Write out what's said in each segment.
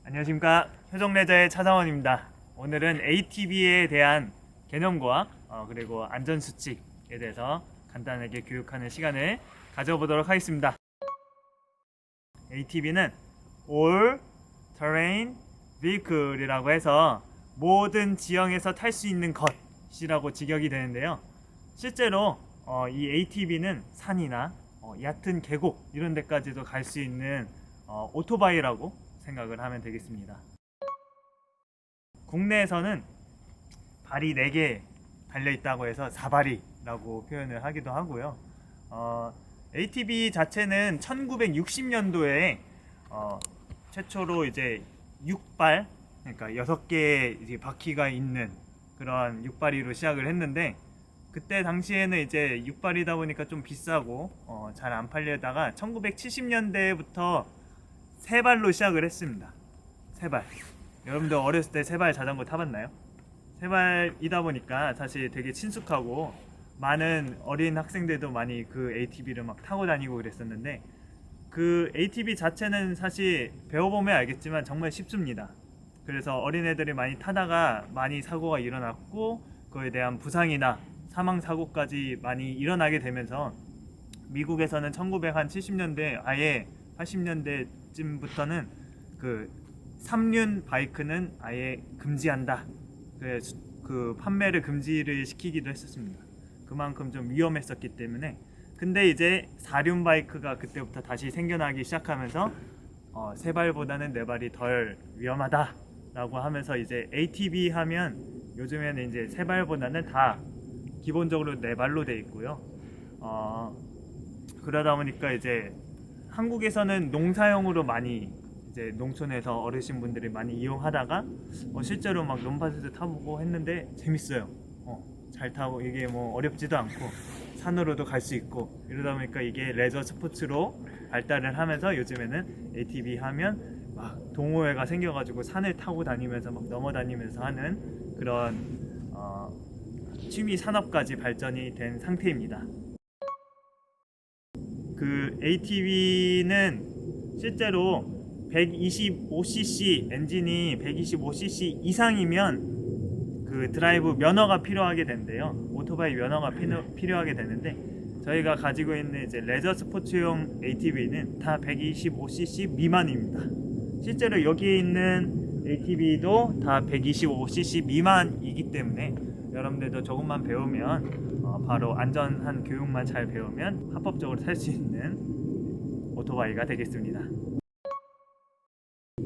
안녕하십니까. 효정레저의 차상원입니다. 오늘은 ATV에 대한 개념과 그리고 안전수칙에 대해서 간단하게 교육하는 시간을 가져보도록 하겠습니다. ATV는 All Terrain Vehicle이라고 해서 모든 지형에서 탈 수 있는 것이라고 직역이 되는데요. 실제로 이 ATV는 산이나 얕은 계곡 이런 데까지도 갈 수 있는 오토바이라고 생각을 하면 되겠습니다. 국내에서는 발이 4개 달려있다고 해서 사발이라고 표현을 하기도 하고요. ATV 자체는 1960년도에 최초로 이제 6발, 그러니까 6개의 이제 바퀴가 있는 그런 6발이로 시작을 했는데, 그때 당시에는 이제 6발이다 보니까 좀 비싸고 잘 안 팔려다가 1970년대부터 3발로 시작을 했습니다. 3발. 여러분들 어렸을 때 3발 자전거 타봤나요? 3발이다 보니까 사실 되게 친숙하고 많은 어린 학생들도 많이 그 ATV를 막 타고 다니고 그랬었는데, 그 ATV 자체는 사실 배워보면 알겠지만 정말 쉽습니다. 그래서 어린애들이 많이 타다가 많이 사고가 일어났고, 그에 대한 부상이나 사망사고까지 많이 일어나게 되면서 미국에서는 1970년대 아예 80년대쯤부터는 그 3륜 바이크는 아예 금지한다. 그래서 그 판매를 금지를 시키기도 했었습니다. 그만큼 좀 위험했었기 때문에. 근데 이제 4륜 바이크가 그때부터 다시 생겨나기 시작하면서 3발보다는 4발이 덜 위험하다 라고 하면서 이제 ATV 하면 요즘에는 이제 3발보다는 다 기본적으로 4발로 돼 있고요. 그러다 보니까 이제 한국에서는 농사용으로 많이 이제 농촌에서 어르신분들이 많이 이용하다가 실제로 막 논밭에서 타보고 했는데 재밌어요. 잘 타고 이게 뭐 어렵지도 않고 산으로도 갈 수 있고 이러다 보니까 이게 레저 스포츠로 발달을 하면서 요즘에는 ATV 하면 막 동호회가 생겨가지고 산을 타고 다니면서 막 넘어다니면서 하는 그런 취미 산업까지 발전이 된 상태입니다. 그 ATV는 실제로 125cc 엔진이 125cc 이상이면 그 드라이브 면허가 필요하게 된대요. 오토바이 면허가 필요하게 되는데, 저희가 가지고 있는 이제 레저 스포츠용 ATV는 다 125cc 미만입니다. 실제로 여기에 있는 ATV도 다 125cc 미만이기 때문에 여러분들도 조금만 배우면 바로 안전한 교육만 잘 배우면 합법적으로 탈 수 있는 오토바이가 되겠습니다.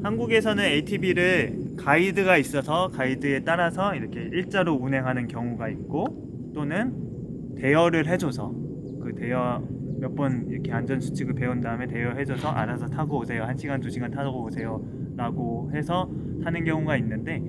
한국에서는 ATV를 가이드가 있어서 가이드에 따라서 이렇게 일자로 운행하는 경우가 있고, 또는 대여를 해줘서 그 대여 몇 번 이렇게 안전수칙을 배운 다음에 대여해줘서 알아서 타고 오세요, 1시간 2시간 타고 오세요 라고 해서 타는 경우가 있는데,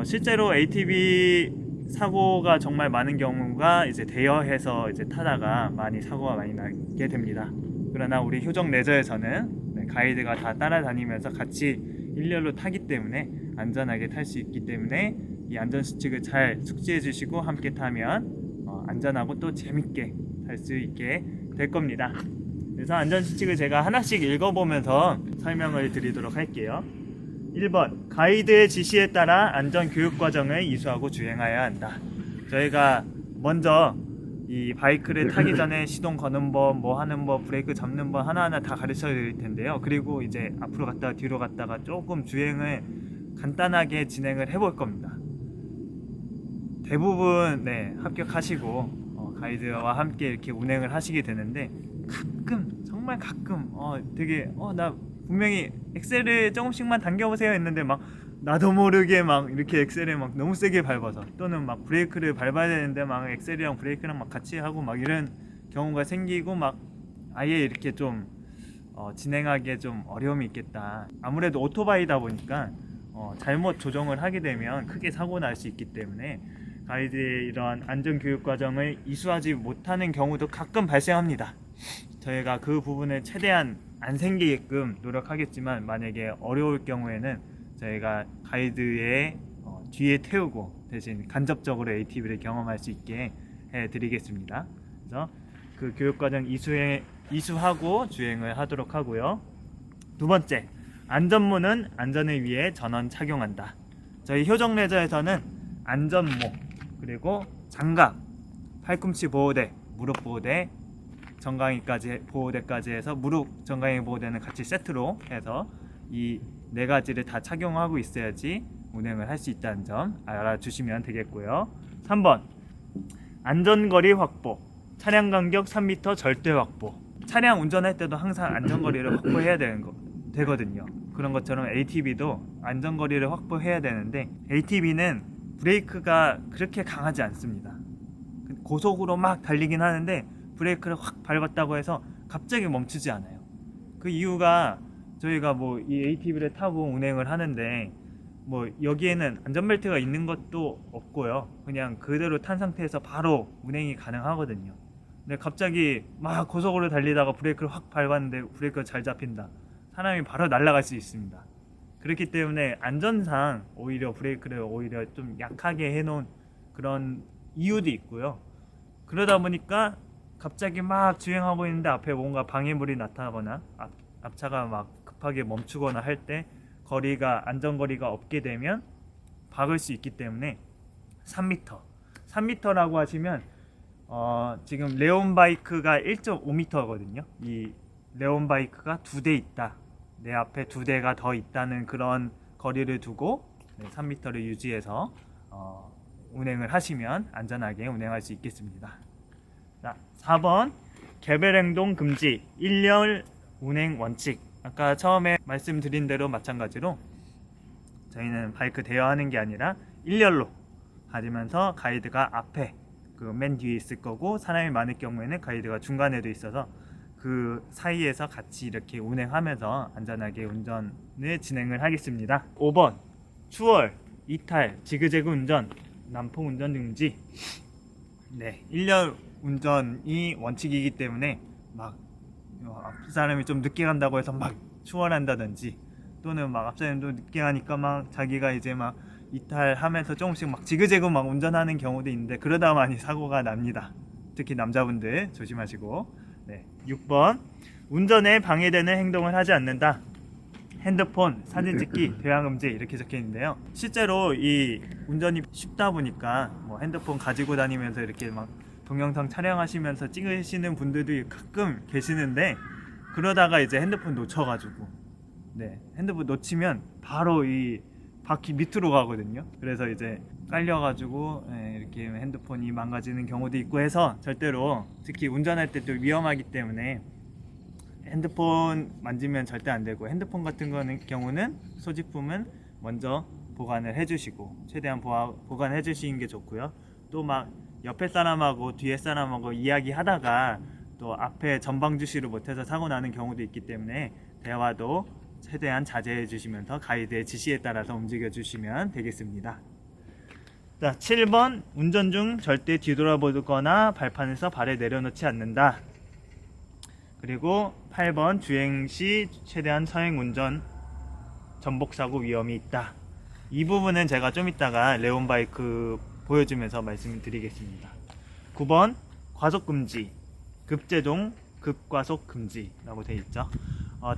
실제로 ATV 사고가 정말 많은 경우가 이제 대여해서 이제 타다가 많이 사고가 많이 나게 됩니다. 그러나 우리 효정 레저에서는 가이드가 다 따라다니면서 같이 일렬로 타기 때문에 안전하게 탈 수 있기 때문에 이 안전수칙을 잘 숙지해 주시고 함께 타면 안전하고 또 재밌게 탈 수 있게 될 겁니다. 그래서 안전수칙을 제가 하나씩 읽어보면서 설명을 드리도록 할게요. 1번, 가이드의 지시에 따라 안전교육과정을 이수하고 주행하여야 한다. 저희가 먼저 이 바이크를 타기 전에 시동 거는 법, 뭐 하는 법, 브레이크 잡는 법 하나하나 다 가르쳐 드릴 텐데요. 그리고 이제 앞으로 갔다가 뒤로 갔다가 조금 주행을 간단하게 진행을 해볼 겁니다. 대부분 합격하시고 가이드와 함께 이렇게 운행을 하시게 되는데, 가끔, 정말 가끔 되게 나 분명히 엑셀을 조금씩만 당겨보세요 했는데 막 나도 모르게 막 이렇게 엑셀을 막 너무 세게 밟아서, 또는 막 브레이크를 밟아야 되는데 막 엑셀이랑 브레이크랑 막 같이 하고 막 이런 경우가 생기고, 막 아예 이렇게 좀 진행하기에 좀 어려움이 있겠다. 아무래도 오토바이다 보니까 잘못 조정을 하게 되면 크게 사고 날 수 있기 때문에 가이드의 이런 안전교육 과정을 이수하지 못하는 경우도 가끔 발생합니다. 저희가 그 부분을 최대한 안 생기게끔 노력하겠지만, 만약에 어려울 경우에는 저희가 가이드의 뒤에 태우고 대신 간접적으로 ATV를 경험할 수 있게 해드리겠습니다. 그래서 그 교육과정 이수하고 주행을 하도록 하고요. 두 번째, 안전모는 안전을 위해 전원 착용한다. 저희 효정레저에서는 안전모, 그리고 장갑, 팔꿈치 보호대, 무릎 보호대, 정강이까지 보호대까지 해서 무릎 정강이 보호대는 같이 세트로 해서 이 네 가지를 다 착용하고 있어야지 운행을 할 수 있다는 점 알아주시면 되겠고요. 3번 안전거리 확보, 차량 간격 3m 절대 확보. 차량 운전할 때도 항상 안전거리를 확보해야 되거든요. 그런 것처럼 ATV도 안전거리를 확보해야 되는데 ATV는 브레이크가 그렇게 강하지 않습니다. 고속으로 막 달리긴 하는데 브레이크를 확 밟았다고 해서 갑자기 멈추지 않아요. 그 이유가 저희가 뭐 이 ATV를 타고 운행을 하는데 뭐 여기에는 안전벨트가 있는 것도 없고요. 그냥 그대로 탄 상태에서 바로 운행이 가능하거든요. 근데 갑자기 막 고속으로 달리다가 브레이크를 확 밟았는데 브레이크가 잘 잡힌다. 사람이 바로 날아갈 수 있습니다. 그렇기 때문에 안전상 오히려 브레이크를 오히려 좀 약하게 해놓은 그런 이유도 있고요. 그러다 보니까 갑자기 막 주행하고 있는데 앞에 뭔가 방해물이 나타나거나 앞차가 막 급하게 멈추거나 할 때 안전거리가 없게 되면 박을 수 있기 때문에 3m라고 하시면 지금 레온바이크가 1.5m거든요. 이 레온바이크가 2대 있다. 내 앞에 2대가 더 있다는 그런 거리를 두고 3m를 유지해서 운행을 하시면 안전하게 운행할 수 있겠습니다. 자, 4번 개별행동 금지 1열 운행 원칙. 아까 처음에 말씀드린 대로 마찬가지로 저희는 바이크 대여하는 게 아니라 1열로 가지면서 가이드가 앞에 그 맨 뒤에 있을 거고 사람이 많을 경우에는 가이드가 중간에도 있어서 그 사이에서 같이 이렇게 운행하면서 안전하게 운전을 진행을 하겠습니다. 5번 추월, 이탈, 지그재그 운전, 난폭 운전 금지. 1열 운전이 원칙이기 때문에 막 앞 사람이 좀 늦게 간다고 해서 막 추월한다든지 또는 막 앞 사람도 늦게 가니까 막 자기가 이제 막 이탈하면서 조금씩 막 지그재그 막 운전하는 경우도 있는데 그러다 많이 사고가 납니다. 특히 남자분들 조심하시고. 6번 운전에 방해되는 행동을 하지 않는다. 핸드폰, 사진 찍기, 대화 금지 이렇게 적혀 있는데요. 실제로 이 운전이 쉽다 보니까 뭐 핸드폰 가지고 다니면서 이렇게 막 동영상 촬영하시면서 찍으시는 분들도 가끔 계시는데 그러다가 이제 핸드폰 놓쳐가지고 핸드폰 놓치면 바로 이 바퀴 밑으로 가거든요. 그래서 이제 깔려가지고 이렇게 핸드폰이 망가지는 경우도 있고 해서 절대로 특히 운전할 때 또 위험하기 때문에 핸드폰 만지면 절대 안 되고 핸드폰 같은 경우는 소지품은 먼저 보관을 해주시고 최대한 보관해 주시는 게 좋고요. 또 막 옆에 사람하고 뒤에 사람하고 이야기하다가 또 앞에 전방 주시를 못해서 사고 나는 경우도 있기 때문에 대화도 최대한 자제해 주시면서 가이드의 지시에 따라서 움직여 주시면 되겠습니다. 자, 7번 운전 중 절대 뒤돌아보거나 발판에서 발을 내려놓지 않는다. 그리고 8번 주행 시 최대한 서행 운전, 전복사고 위험이 있다. 이 부분은 제가 좀 이따가 레온바이크 보여주면서 말씀드리겠습니다. 9번 과속금지, 급제동, 급과속 금지라고 되어 있죠.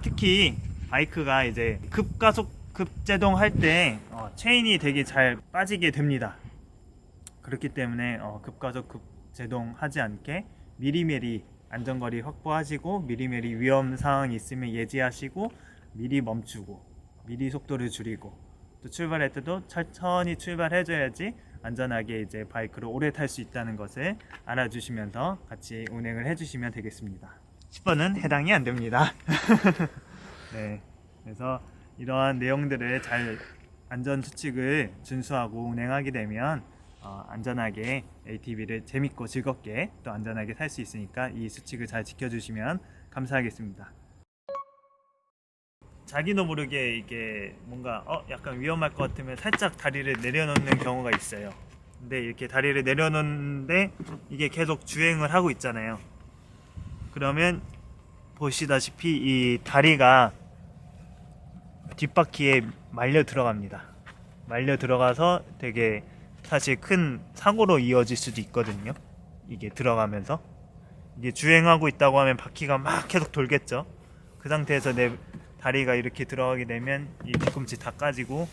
특히 바이크가 이제 급가속, 급제동 할 때 체인이 되게 잘 빠지게 됩니다. 그렇기 때문에 급가속, 급제동 하지 않게 미리미리 안전거리 확보하시고 미리미리 위험 상황이 있으면 예지하시고 미리 멈추고 미리 속도를 줄이고 또 출발할 때도 천천히 출발해줘야지 안전하게 이제 바이크를 오래 탈 수 있다는 것을 알아주시면서 같이 운행을 해주시면 되겠습니다. 10번은 해당이 안 됩니다. 그래서 이러한 내용들을 잘 안전 수칙을 준수하고 운행하게 되면 안전하게 ATV를 재밌고 즐겁게 또 안전하게 탈 수 있으니까 이 수칙을 잘 지켜주시면 감사하겠습니다. 자기도 모르게 이게 뭔가 약간 위험할 것 같으면 살짝 다리를 내려놓는 경우가 있어요. 근데 이렇게 다리를 내려놓는데 이게 계속 주행을 하고 있잖아요. 그러면 보시다시피 이 다리가 뒷바퀴에 말려 들어갑니다. 말려 들어가서 되게 사실 큰 사고로 이어질 수도 있거든요. 이게 들어가면서 이게 주행하고 있다고 하면 바퀴가 막 계속 돌겠죠. 그 상태에서 내 다리가 이렇게 들어가게 되면 이 뒤꿈치 다 까지고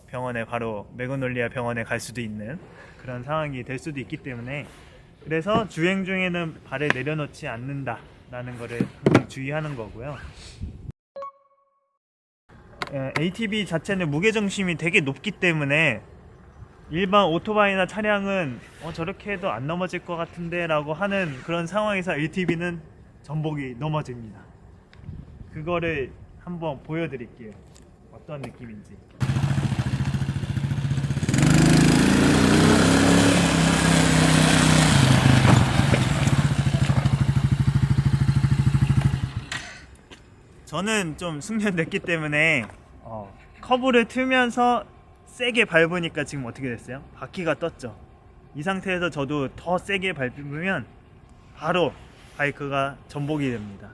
병원에 바로 매그놀리아 병원에 갈 수도 있는 그런 상황이 될 수도 있기 때문에, 그래서 주행 중에는 발을 내려놓지 않는다라는 거를 항상 주의하는 거고요. ATV 자체는 무게중심이 되게 높기 때문에 일반 오토바이나 차량은 저렇게 해도 안 넘어질 것 같은데 라고 하는 그런 상황에서 ATV는 전복이 넘어집니다. 그거를 한번 보여드릴게요. 어떤 느낌인지. 저는 좀 숙련됐기 때문에 커브를 틀면서 세게 밟으니까 지금 어떻게 됐어요? 바퀴가 떴죠. 이 상태에서 저도 더 세게 밟으면 바로 바이크가 전복이 됩니다.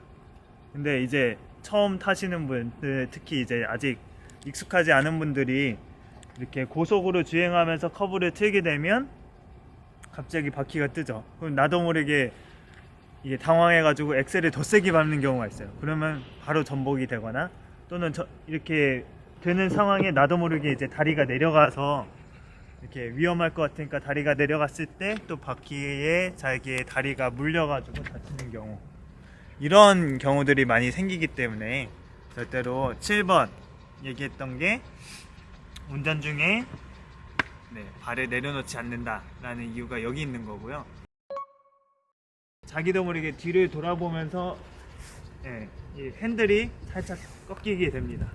근데 이제 처음 타시는 분들, 특히 이제 아직 익숙하지 않은 분들이 이렇게 고속으로 주행하면서 커브를 틀게 되면 갑자기 바퀴가 뜨죠. 그럼 나도 모르게 이게 당황해가지고 엑셀을 더 세게 밟는 경우가 있어요. 그러면 바로 전복이 되거나, 또는 이렇게 되는 상황에 나도 모르게 이제 다리가 내려가서 이렇게 위험할 것 같으니까 다리가 내려갔을 때 또 바퀴에 자기의 다리가 물려가지고 다치는 경우, 이런 경우들이 많이 생기기 때문에 절대로 7번 얘기했던 게 운전 중에 발을 내려놓지 않는다라는 이유가 여기 있는 거고요. 자기도 모르게 뒤를 돌아보면서 이 핸들이 살짝 꺾이게 됩니다.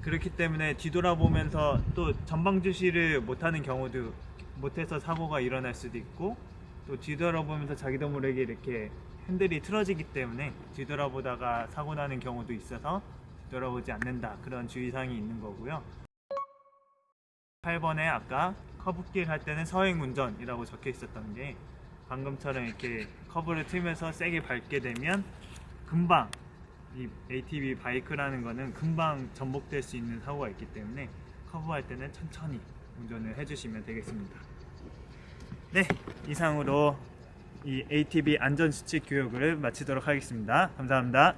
그렇기 때문에 뒤돌아보면서 또 전방 주시를 못하는 경우도, 못해서 사고가 일어날 수도 있고, 또 뒤돌아보면서 자기도 모르게 이렇게 핸들이 틀어지기 때문에 뒤돌아보다가 사고 나는 경우도 있어서 뒤돌아보지 않는다, 그런 주의사항이 있는 거고요. 8번에 아까 커브길 할 때는 서행 운전이라고 적혀 있었던 게, 방금처럼 이렇게 커브를 틀면서 세게 밟게 되면 금방 이 ATV 바이크라는 거는 금방 전복될 수 있는 사고가 있기 때문에 커브할 때는 천천히 운전을 해주시면 되겠습니다. 네, 이상으로 이 ATV 안전수칙 교육을 마치도록 하겠습니다. 감사합니다.